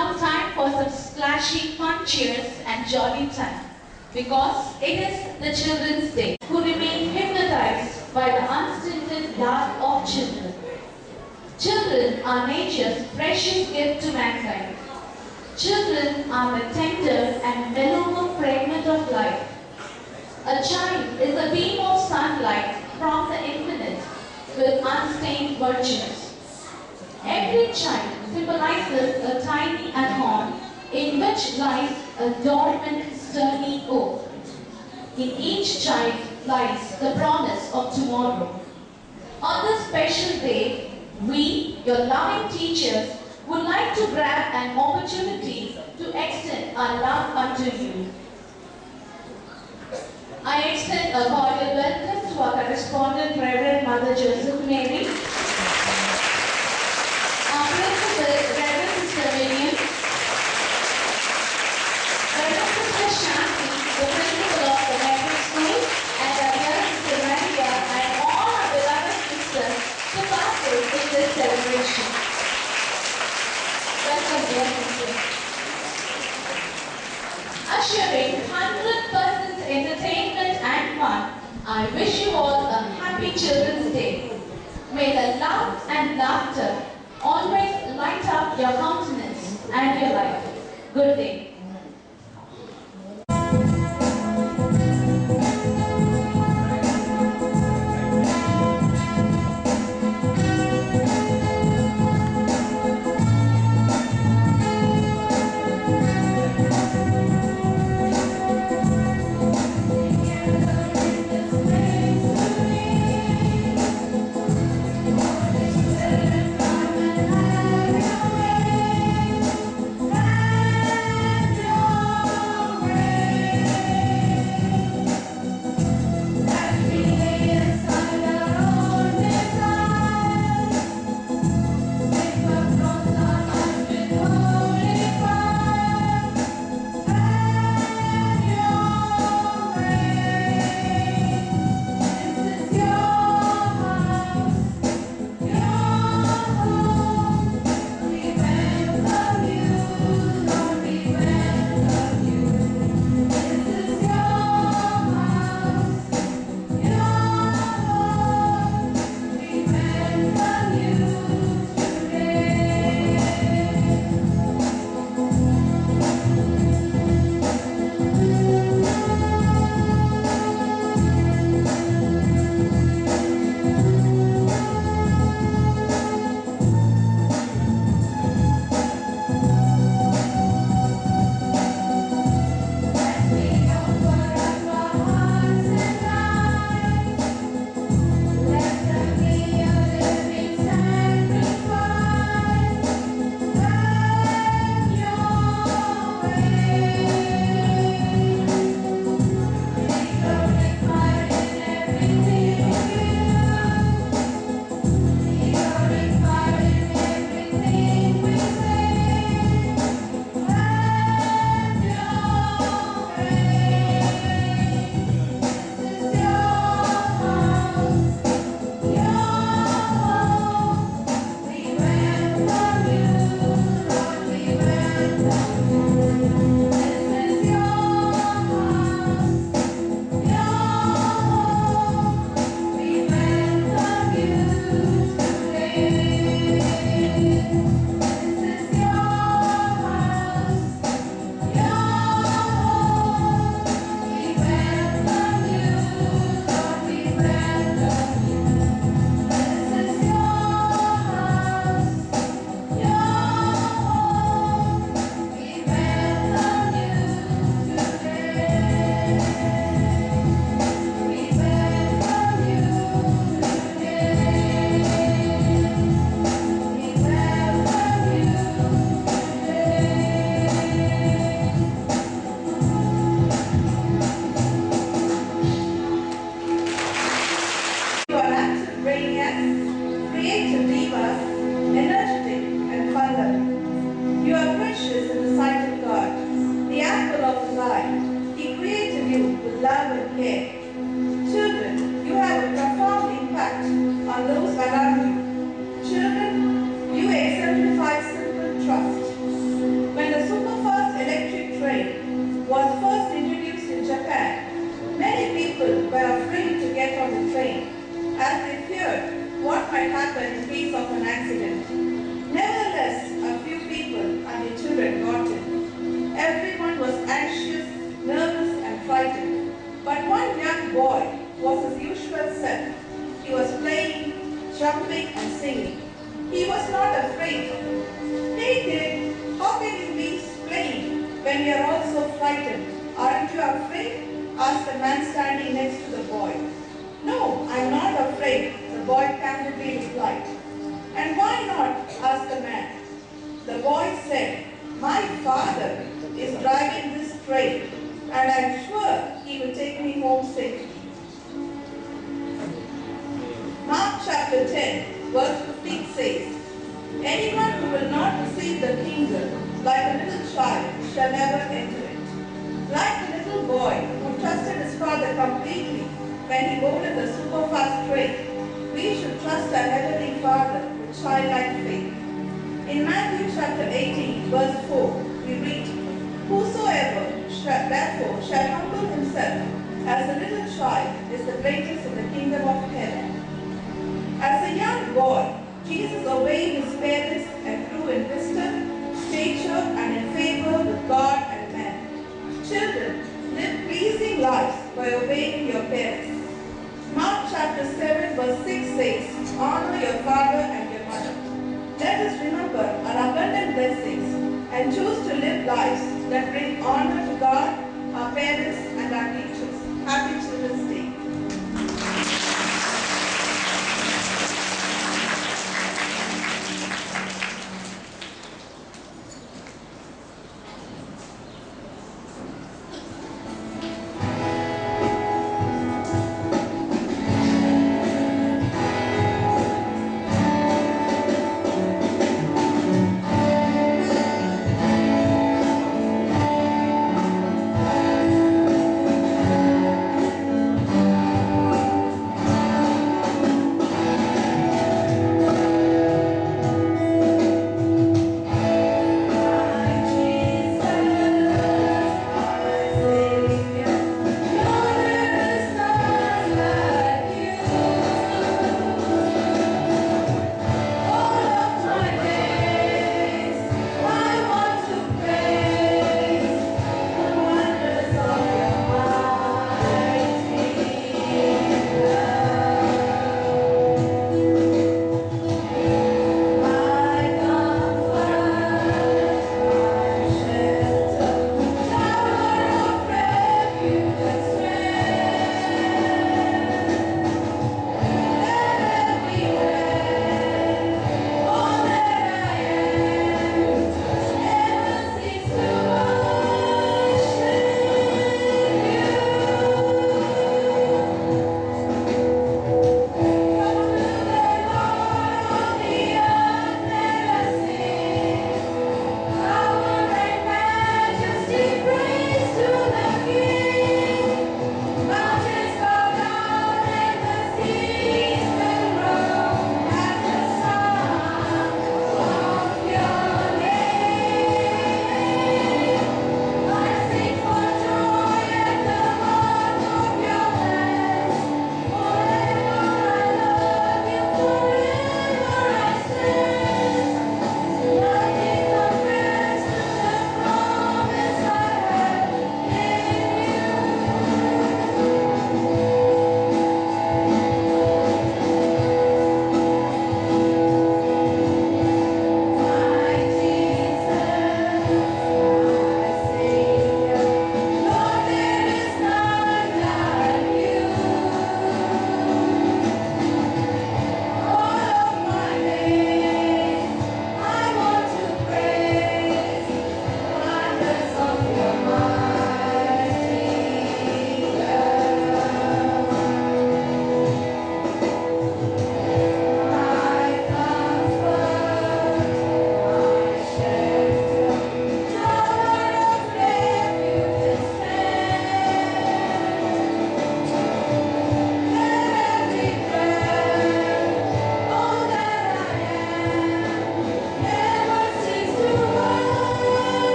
now time for some splashy fun cheers and jolly time. Because it is the Children's Day, who remain hypnotized by the unstinted love of children. Children are nature's precious gift to mankind. Children are the tender and mellow fragment of life. A child is a beam of sunlight from the infinite with unstained virtues. Every child symbolizes a tiny atom in which lies a dormant, sturdy oak. In each child lies the promise of tomorrow. On this special day, we, your loving teachers, would like to grab an opportunity to extend our love unto you. I extend a cordial welcome to our correspondent, Reverend Mother Joseph Mary, our principal, Reverend Sister Miriam, Reverend Sister Shanti, the principal of the Methodist School, and our dear Sister Maria, and all our beloved sisters to partake in this celebration. Welcome, dear sisters. Ushering 100% entertainment and fun, I wish you all a happy Children's Day. May the love and laughter always light up your countenance and your life. Good day. frightened. Aren't you afraid? Asked the man standing next to the boy. No, I'm not afraid, the boy candidly replied. And why not? Asked the man. The boy said, my father is driving this train and I'm sure he will take me home safely. Mark chapter 10, verse 15 says, anyone who will not receive the kingdom like a little child shall never enter it. Like the little boy who trusted his father completely when he boarded the superfast train, we should trust our Heavenly Father with childlike faith. In Matthew chapter 18, verse 4, we read, whosoever therefore shall humble himself as a little child is the greatest in the kingdom of heaven. As a young boy, Jesus obeyed his parents and grew in wisdom, stature, and in favor with God and men. Children, live pleasing lives by obeying your parents. Mark chapter 7, verse 6 says, honor your father and your mother. Let us remember our abundant blessings and choose to live lives that bring honor to God, our parents, and our teachers. Happy Children's Day.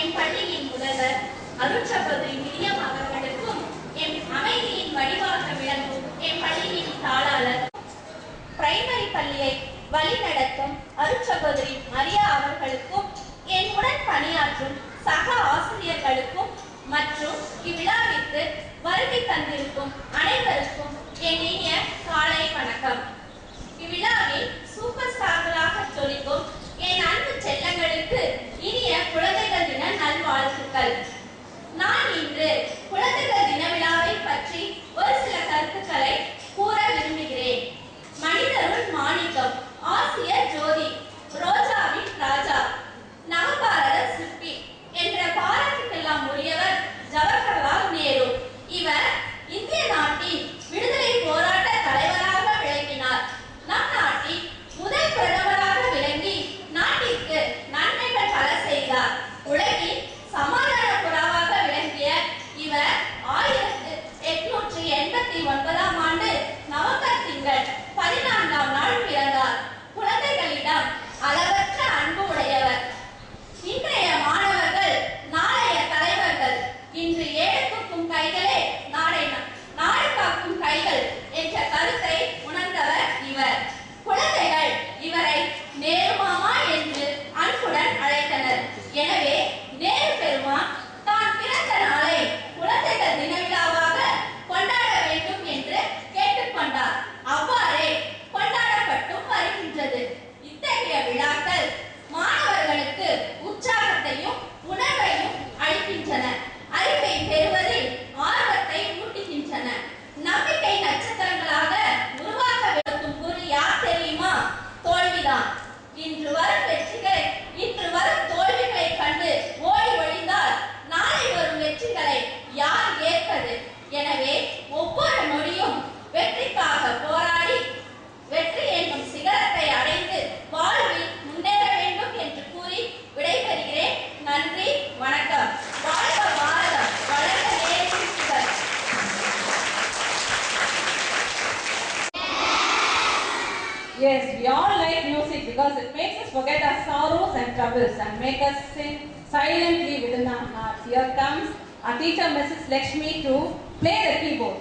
என் பள்ளியின் முதல்வர் அருட்சகோதரி மிரியம் அவர்களுக்கும், என் அமைதியின் வடிவாக விளங்கும் என் பள்ளியின் தாளாளர், primary பள்ளியை வழிநடத்தும் அருட்சகோதரி மரியா அவர்களுக்கும், என் உடன் பணியாற்றும் சக ஆசிரியர்களுக்கும் மற்றும் இவ்விழாவிற்கு வருகை தந்திருக்கும் அனைவருக்கும் என் இனிய காலை வணக்கம். இவ்விழாவில் சூப்பர் ஸ்டார்களாக ஜொலிக்கும் என் அன்பு செல்லங்களுக்கு இனிய குழந்தைகள் தின நல்வாழ்த்துக்கள். நான் இன்று குழந்தைகள் தின விழாவை பற்றி ஒரு சில கருத்துக்களை கூற விரும்புகிறேன். மனிதருள் மாணிக்கம், ஆசியர் ஜோதி, ரோஜாவின் ராஜா, நவபாரத சிற்பி என்ற பாராட்டுக்கெல்லாம் உரியவர் ஜவஹர்லால் நேரு. இவர் இந்திய நாட்டின் விடுதலை போராட்ட தலைவராக விளங்கினார். நம் நாட்டின் முதல் பிரதமராக விளங்கி நாட்டிற்கு நன்மைகள் பல செய்தார். உலகின் சமாதான புறாவாக விளங்கிய இவர் 1889ஆம் ஆண்டு நவம்பர் திங்கள் 14ஆம் நாள் பிறந்தார். குழந்தைகளிடம் அளவற்ற அன்பு உடையவர். இன்றைய மாணவர்கள் நாளைய தலைவர்கள். இன்று ஏழுக்கும் கைகளே நாடு காக்கும் கைகள் என்ற கருத்தை உணர்ந்தவர் இவர். குழந்தைகள் இவரை நேரு மாமா என்று அன்புடன் அழைத்தனர். எனவே நேரு பெருமான் தான் பிறந்த நாளை குழந்தைகள் தின விழாவாக கொண்டாட வேண்டும் என்று கேட்டுக்கொண்டார். அவ்வாறே கொண்டாடப்பட்டும் வருகின்றது. இத்தகைய விழாக்கள் மாணவர்களுக்கு உற்சாகத்தையும் உணர்வையும் அளிக்கின்றன. அறிவை பெறுவதில் ஆர்வத்தை ஊட்டுகின்றன. நம்பிக்கை நட்சத்திரங்களாக உருவாக வைக்கும் குரு யார் தெரியுமா? தோல்விதான். இன்று வரும் தோல்விகளை கண்டு ஓடி ஒழிந்தால் நாளை வரும் வெற்றிகளை யார் ஏற்பது? எனவே ஒவ்வொரு நொடியும் வெற்றிக்காக போராடி வெற்றி என்னும் சிகரத்தை அடைந்து வாழ்வில் முன்னேற வேண்டும் என்று கூறி விடைபெறுகிறேன். நன்றி, வணக்கம். வாழ்க பாரதம், வளர்க நேசிகள். Yes, we all like music because it makes us forget our sorrows and troubles and make us sing silently within our hearts. Here comes our teacher, Mrs. Lakshmi, to play the keyboard.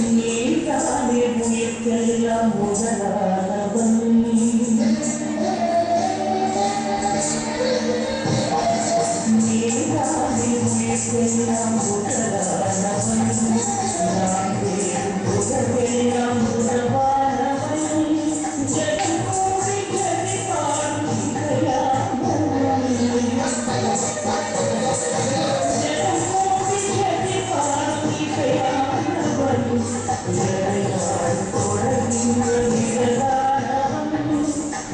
நீதானே உயிர்க்கெல்லாம் முதலானவன் நீதானே உயிர்க்கெல்லாம் முதலானவன் நான் வேறு உலகெல்லாம் உதவானவன் ஜெகம் கூடி கதி பாடும் இசையானவன் ஜெகம் கூடி கதி பாடும் இசையானவன் இறையாள் தொடர்கின்ற நிழலானவன்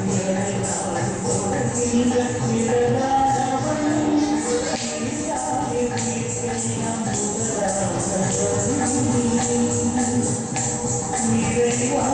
இறையாள் தொடர்கின்ற நிழலானவன் நீதானே உயிர்க்கெல்லாம் முதலானவன் இறைவா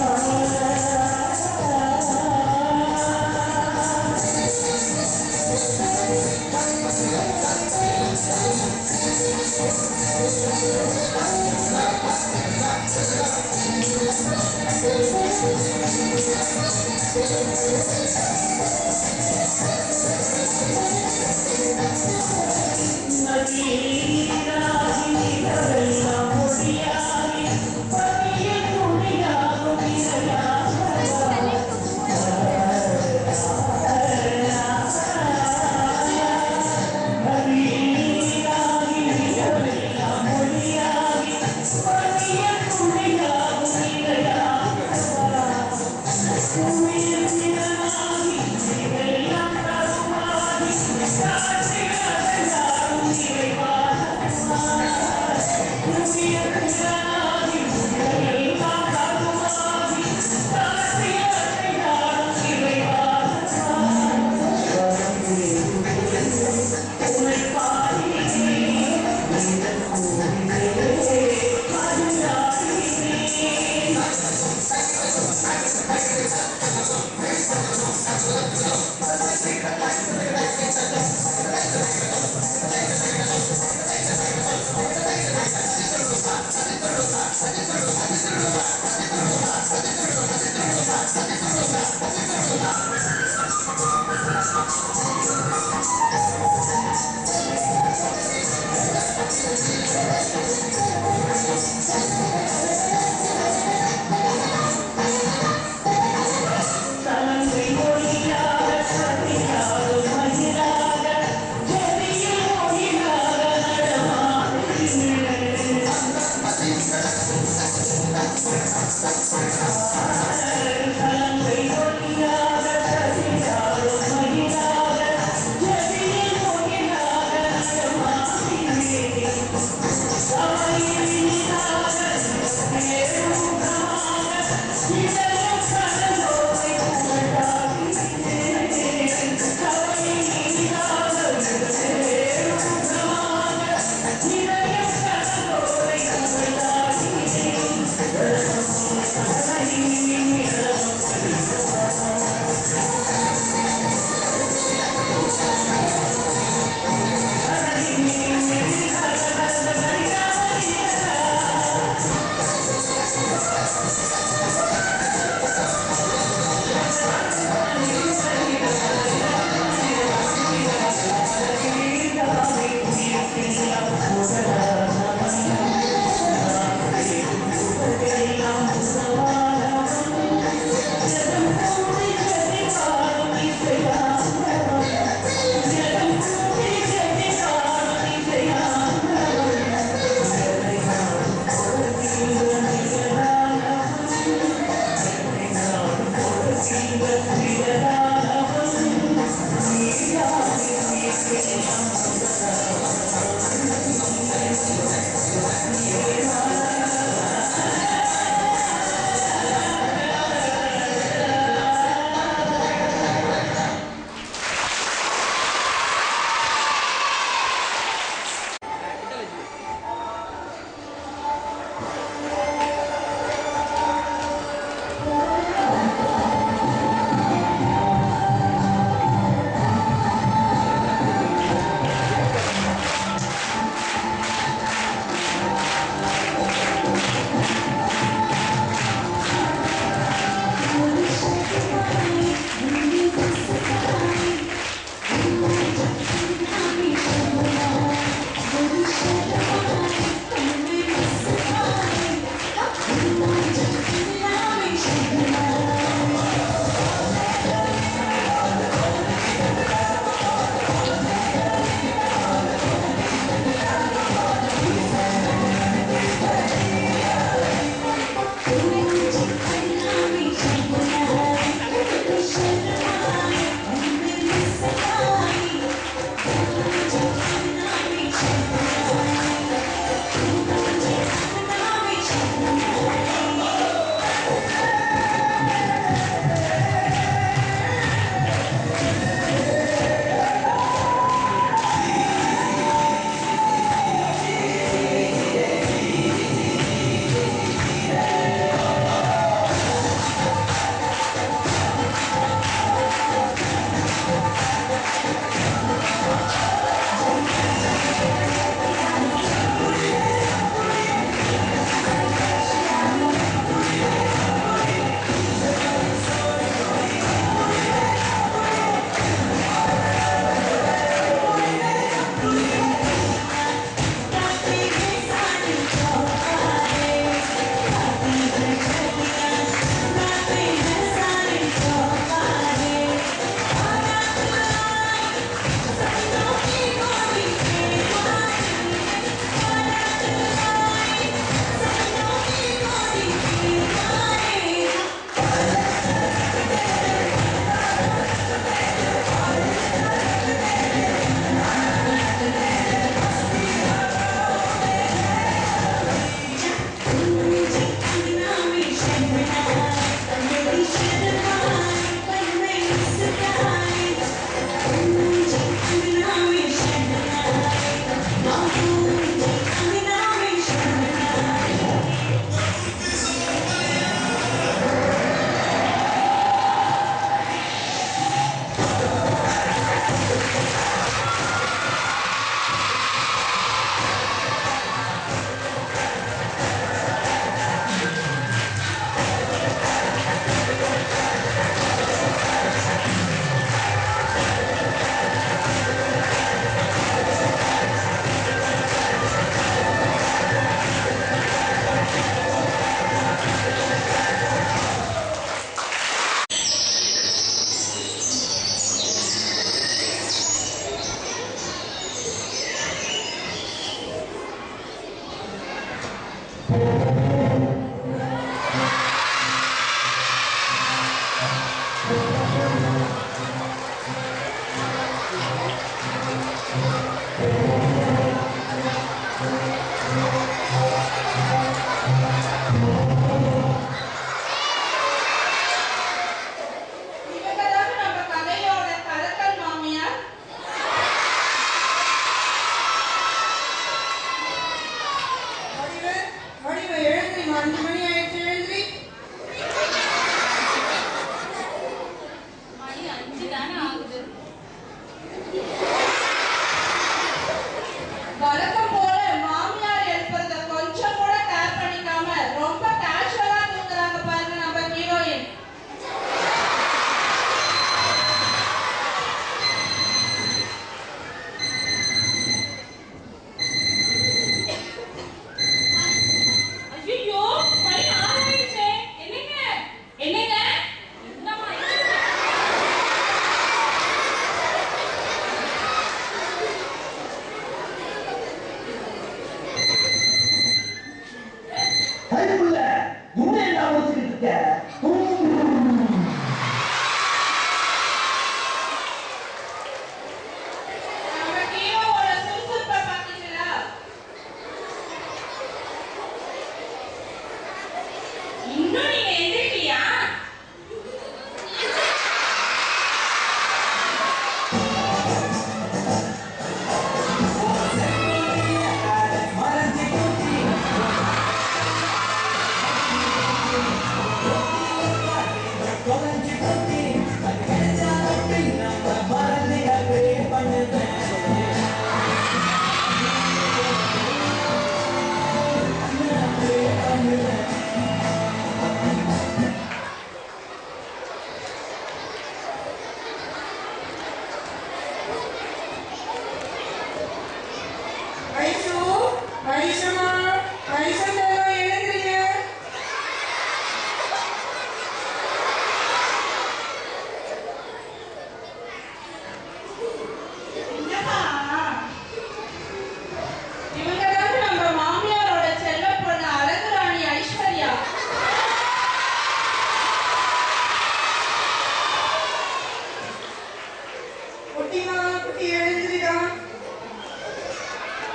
குட்டிமா குட்டி எழுந்திரிடா.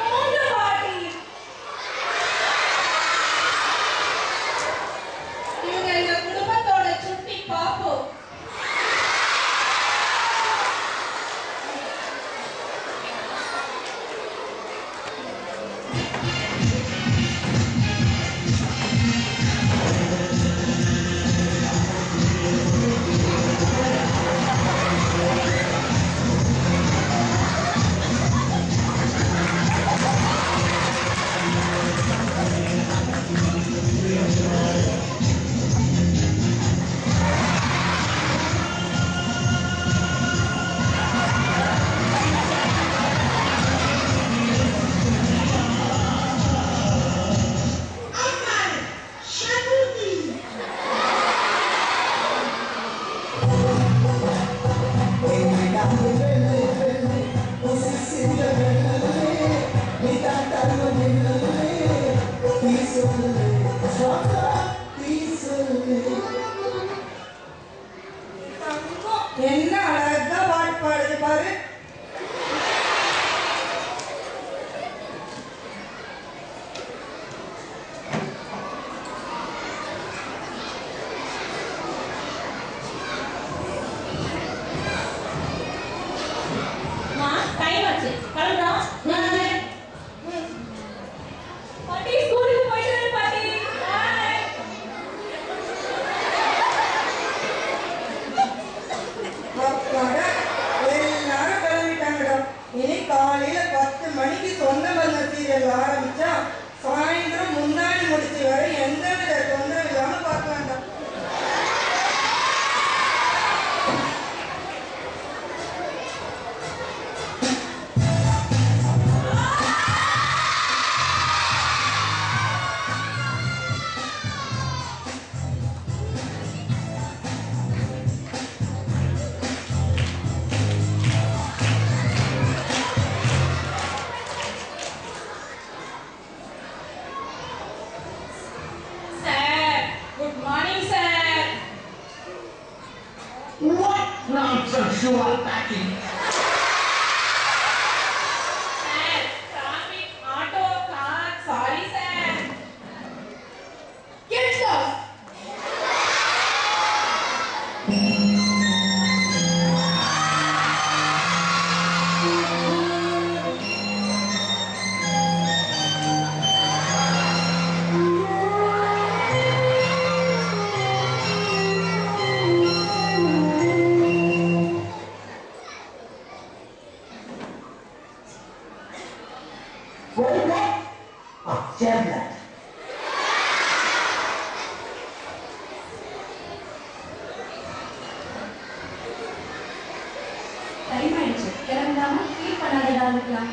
மூன்று பாட்டி. இவங்க எங்க குடும்பத்தோட சுட்டி பாப்பு. என்ன அழகா பாட்டு பாடுது பாரு. டைம் ஆச்சு கிளம்புறோம். பாட்டி ஸ்கூலுக்கு போயிட்டு வரேன் பாட்டி. பாய். அப்பாடா, எல்லாரும் கிளம்பிட்டாங்கடா. இனி காலையில 10 மணிக்கு சொந்த பந்த சீரியல் ஆரம்பிச்சா சாயந்தரம் முன்னாடி முடிச்சு வரை எந்தவித தொந்தரவு இல்லாம பார்க்கலாம்டா. Sir good morning sir. What nonsense you are packing? Sir traffic auto car sorry sir. Get lost. What is that? Oh, Chandler. Time ஆயிடுச்சு. கிளம்புறாம ஃபீல் பண்ணாதடா இருக்கலாம்.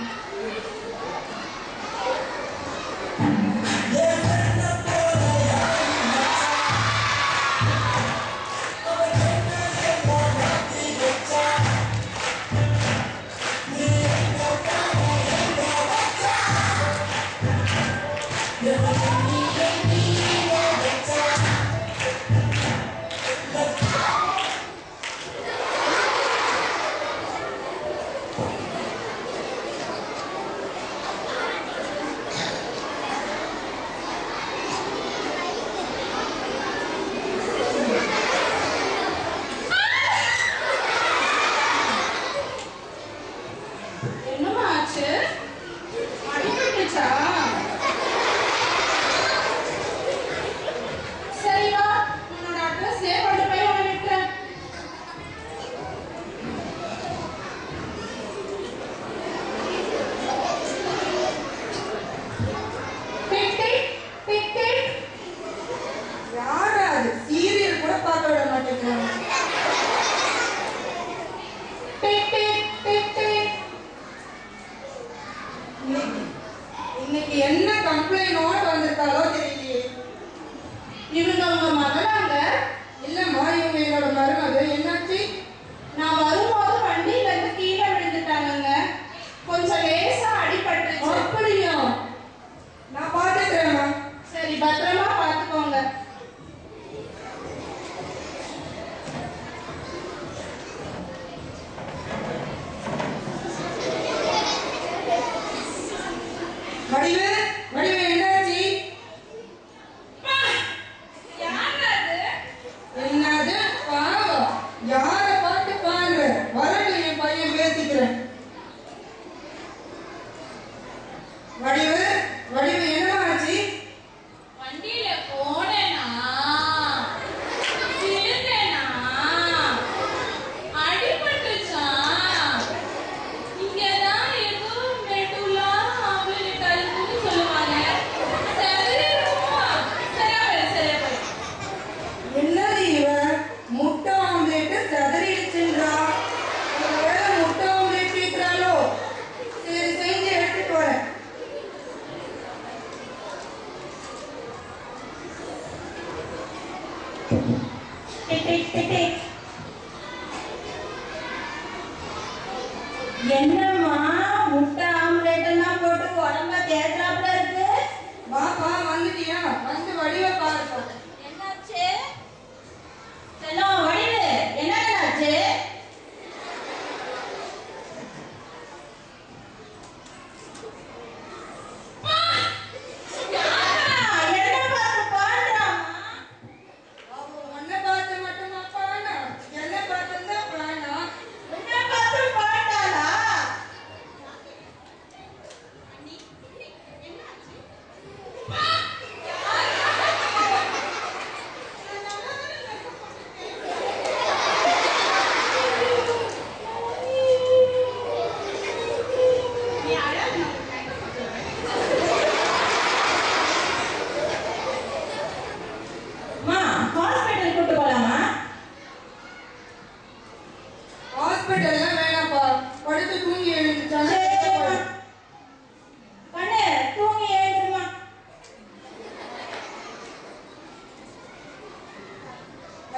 என்னம்மா ஆச்சு? அடிபட்டுச்சா? சரி வா, உன்னோட அட்ரஸ்லயே கொண்டு போய் உன்னை விட்டுறேன். Tick tick tick tick. யாரா அது? சீரியல் கூட பார்க்க விட மாட்டேங்கிறாங்க. Tick tick tick tick. என்னம்மா முட்டை ஆம்லேட் எல்லாம் போட்டு உடம்ப தேய்ச்சாப்புல இருக்கு. வாப்பா வந்துட்டியா? வந்து வடிவ பாருப்பா. என்னாச்சு செல்லம் வடிவு என்னாச்சு? உன்னை பார்த்து மட்டுமா பானா? என்னை பார்த்துதான் பானா? ஹாஸ்பிட்டல்லாம் வேணாப்பா. படுத்து தூங்கி எழுந்துச்சாங்க.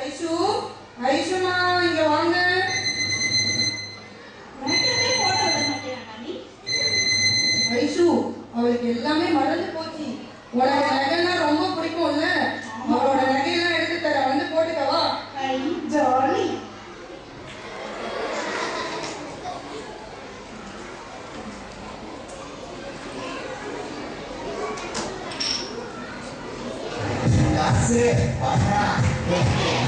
ஐஷு, ஐஷுமா இங்க வாங்க. ஐஷு, அவளுக்கு எல்லாமே மறந்து போச்சு. உனக்கு நகைலாம் ரொம்ப பிடிக்கும்ல? அவளோட நகையெல்லாம் எடுத்து தர, வந்து போட்டுக்கவா? ஜாலி. That's it.